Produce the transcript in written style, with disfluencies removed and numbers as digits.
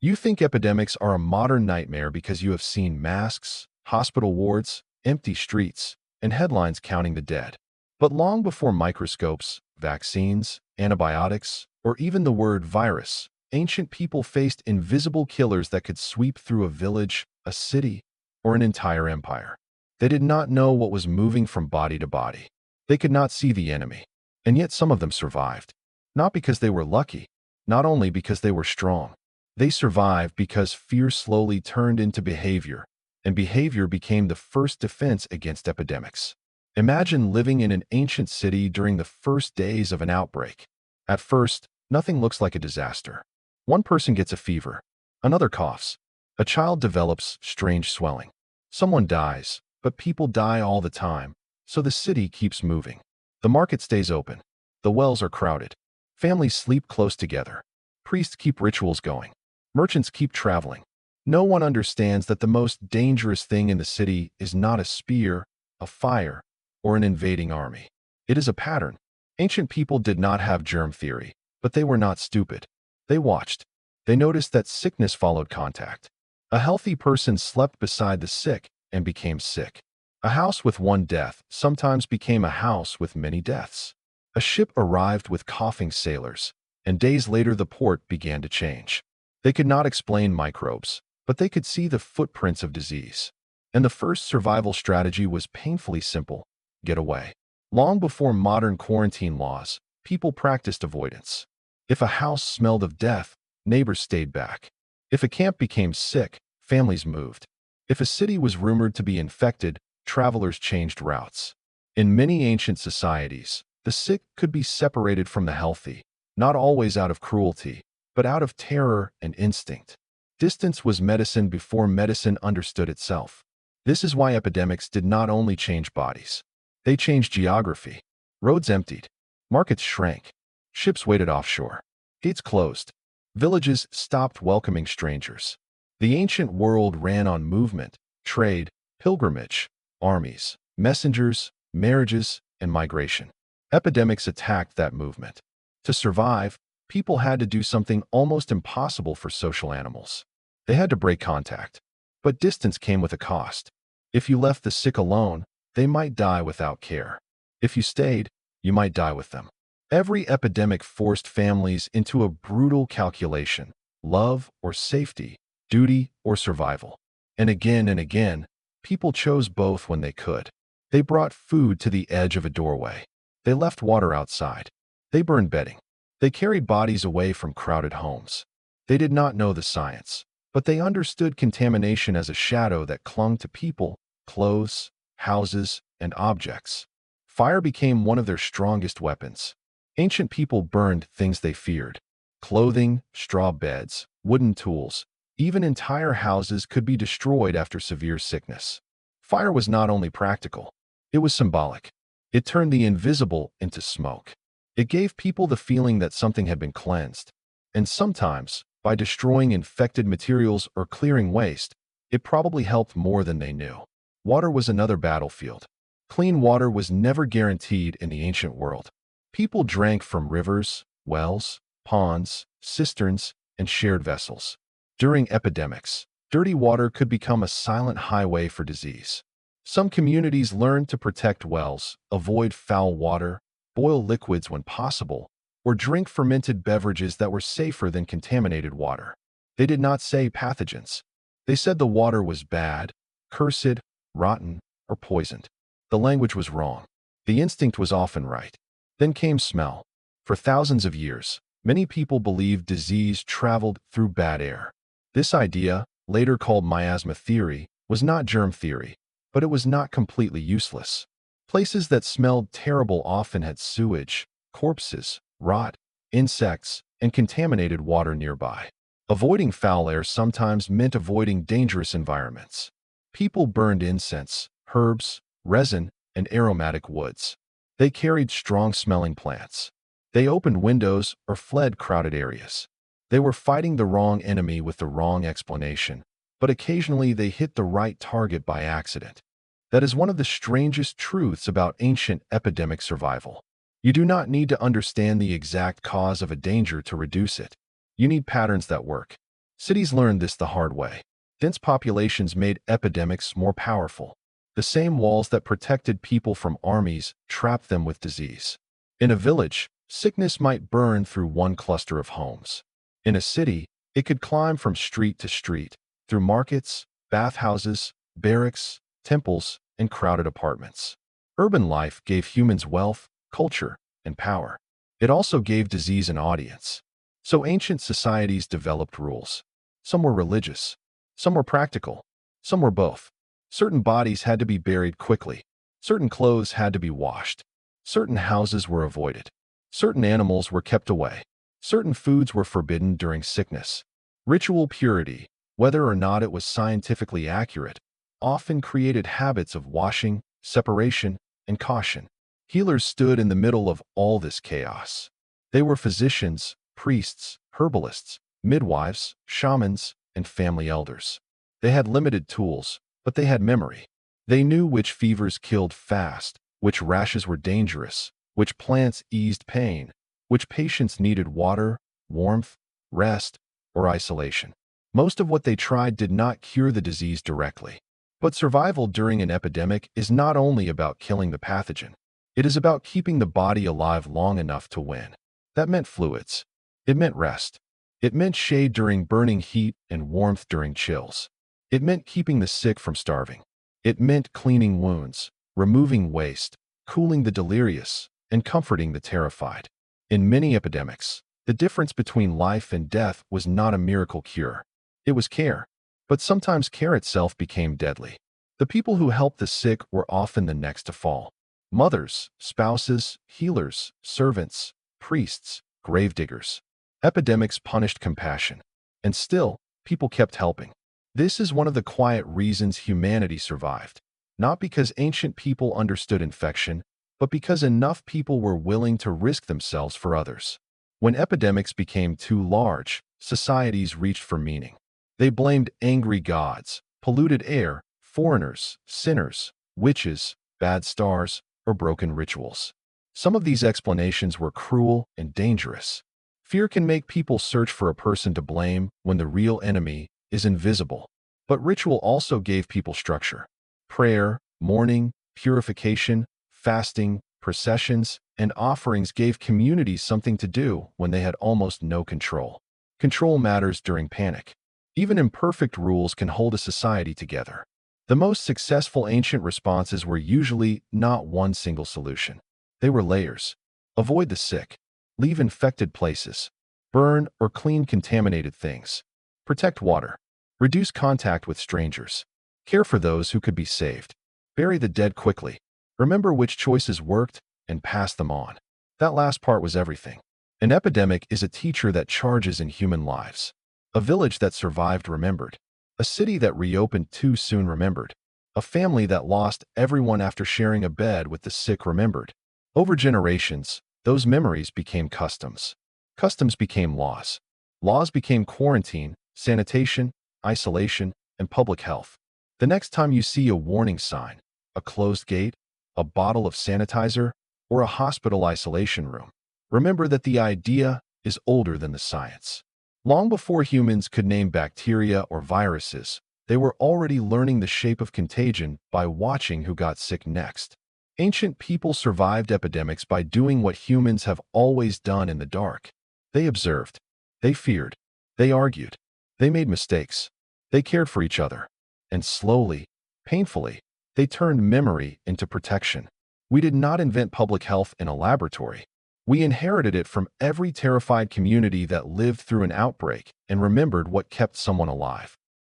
You think epidemics are a modern nightmare because you have seen masks, hospital wards, empty streets, and headlines counting the dead. But long before microscopes, vaccines, antibiotics, or even the word virus, ancient people faced invisible killers that could sweep through a village, a city, or an entire empire. They did not know what was moving from body to body. They could not see the enemy. And yet some of them survived. Not because they were lucky, not only because they were strong. They survived because fear slowly turned into behavior, and behavior became the first defense against epidemics. Imagine living in an ancient city during the first days of an outbreak. At first, nothing looks like a disaster. One person gets a fever, another coughs, a child develops strange swelling. Someone dies, but people die all the time, so the city keeps moving. The market stays open. The wells are crowded. Families sleep close together. Priests keep rituals going. Merchants keep traveling. No one understands that the most dangerous thing in the city is not a spear, a fire, or an invading army. It is a pattern. Ancient people did not have germ theory, but they were not stupid. They watched. They noticed that sickness followed contact. A healthy person slept beside the sick and became sick. A house with one death sometimes became a house with many deaths. A ship arrived with coughing sailors, and days later the port began to change. They could not explain microbes, but they could see the footprints of disease. And the first survival strategy was painfully simple: get away. Long before modern quarantine laws, people practiced avoidance. If a house smelled of death, neighbors stayed back. If a camp became sick, families moved. If a city was rumored to be infected, travelers changed routes. In many ancient societies, the sick could be separated from the healthy, not always out of cruelty, but out of terror and instinct. Distance was medicine before medicine understood itself. This is why epidemics did not only change bodies. They changed geography. Roads emptied. Markets shrank. Ships waited offshore. Gates closed. Villages stopped welcoming strangers. The ancient world ran on movement, trade, pilgrimage, armies, messengers, marriages, and migration. Epidemics attacked that movement. To survive, people had to do something almost impossible for social animals. They had to break contact. But distance came with a cost. If you left the sick alone, they might die without care. If you stayed, you might die with them. Every epidemic forced families into a brutal calculation: love or safety, duty or survival. And again, people chose both when they could. They brought food to the edge of a doorway. They left water outside. They burned bedding. They carried bodies away from crowded homes. They did not know the science, but they understood contamination as a shadow that clung to people, clothes, houses, and objects. Fire became one of their strongest weapons. Ancient people burned things they feared: clothing, straw beds, wooden tools. Even entire houses could be destroyed after severe sickness. Fire was not only practical, it was symbolic. It turned the invisible into smoke. It gave people the feeling that something had been cleansed. And sometimes, by destroying infected materials or clearing waste, it probably helped more than they knew. Water was another battlefield. Clean water was never guaranteed in the ancient world. People drank from rivers, wells, ponds, cisterns, and shared vessels. During epidemics, dirty water could become a silent highway for disease. Some communities learned to protect wells, avoid foul water, boil liquids when possible, or drink fermented beverages that were safer than contaminated water. They did not say pathogens. They said the water was bad, cursed, rotten, or poisoned. The language was wrong. The instinct was often right. Then came smell. For thousands of years, many people believed disease traveled through bad air. This idea, later called miasma theory, was not germ theory, but it was not completely useless. Places that smelled terrible often had sewage, corpses, rot, insects, and contaminated water nearby. Avoiding foul air sometimes meant avoiding dangerous environments. People burned incense, herbs, resin, and aromatic woods. They carried strong-smelling plants. They opened windows or fled crowded areas. They were fighting the wrong enemy with the wrong explanation, but occasionally they hit the right target by accident. That is one of the strangest truths about ancient epidemic survival. You do not need to understand the exact cause of a danger to reduce it. You need patterns that work. Cities learned this the hard way. Dense populations made epidemics more powerful. The same walls that protected people from armies trapped them with disease. In a village, sickness might burn through one cluster of homes. In a city, it could climb from street to street, through markets, bathhouses, barracks, temples, and crowded apartments. Urban life gave humans wealth, culture, and power. It also gave disease an audience. So ancient societies developed rules. Some were religious, some were practical, some were both. Certain bodies had to be buried quickly. Certain clothes had to be washed. Certain houses were avoided. Certain animals were kept away. Certain foods were forbidden during sickness. Ritual purity, whether or not it was scientifically accurate, often created habits of washing, separation, and caution. Healers stood in the middle of all this chaos. They were physicians, priests, herbalists, midwives, shamans, and family elders. They had limited tools, but they had memory. They knew which fevers killed fast, which rashes were dangerous, which plants eased pain, which patients needed water, warmth, rest, or isolation. Most of what they tried did not cure the disease directly. But survival during an epidemic is not only about killing the pathogen. It is about keeping the body alive long enough to win. That meant fluids. It meant rest. It meant shade during burning heat and warmth during chills. It meant keeping the sick from starving. It meant cleaning wounds, removing waste, cooling the delirious, and comforting the terrified. In many epidemics, the difference between life and death was not a miracle cure. It was care. But sometimes care itself became deadly. The people who helped the sick were often the next to fall. Mothers, spouses, healers, servants, priests, gravediggers. Epidemics punished compassion. And still, people kept helping. This is one of the quiet reasons humanity survived. Not because ancient people understood infection, but because enough people were willing to risk themselves for others. When epidemics became too large, societies reached for meaning. They blamed angry gods, polluted air, foreigners, sinners, witches, bad stars, or broken rituals. Some of these explanations were cruel and dangerous. Fear can make people search for a person to blame when the real enemy is invisible. But ritual also gave people structure. Prayer, mourning, purification, fasting, processions, and offerings gave communities something to do when they had almost no control. Control matters during panic. Even imperfect rules can hold a society together. The most successful ancient responses were usually not one single solution. They were layers. Avoid the sick. Leave infected places. Burn or clean contaminated things. Protect water. Reduce contact with strangers. Care for those who could be saved. Bury the dead quickly. Remember which choices worked and pass them on. That last part was everything. An epidemic is a teacher that charges in human lives. A village that survived remembered. A city that reopened too soon remembered. A family that lost everyone after sharing a bed with the sick remembered. Over generations, those memories became customs. Customs became laws. Laws became quarantine, sanitation, isolation, and public health. The next time you see a warning sign, a closed gate, a bottle of sanitizer, or a hospital isolation room, remember that the idea is older than the science. Long before humans could name bacteria or viruses, they were already learning the shape of contagion by watching who got sick next. Ancient people survived epidemics by doing what humans have always done in the dark. They observed. They feared. They argued. They made mistakes. They cared for each other. And slowly, painfully, they turned memory into protection. We did not invent public health in a laboratory. We inherited it from every terrified community that lived through an outbreak and remembered what kept someone alive.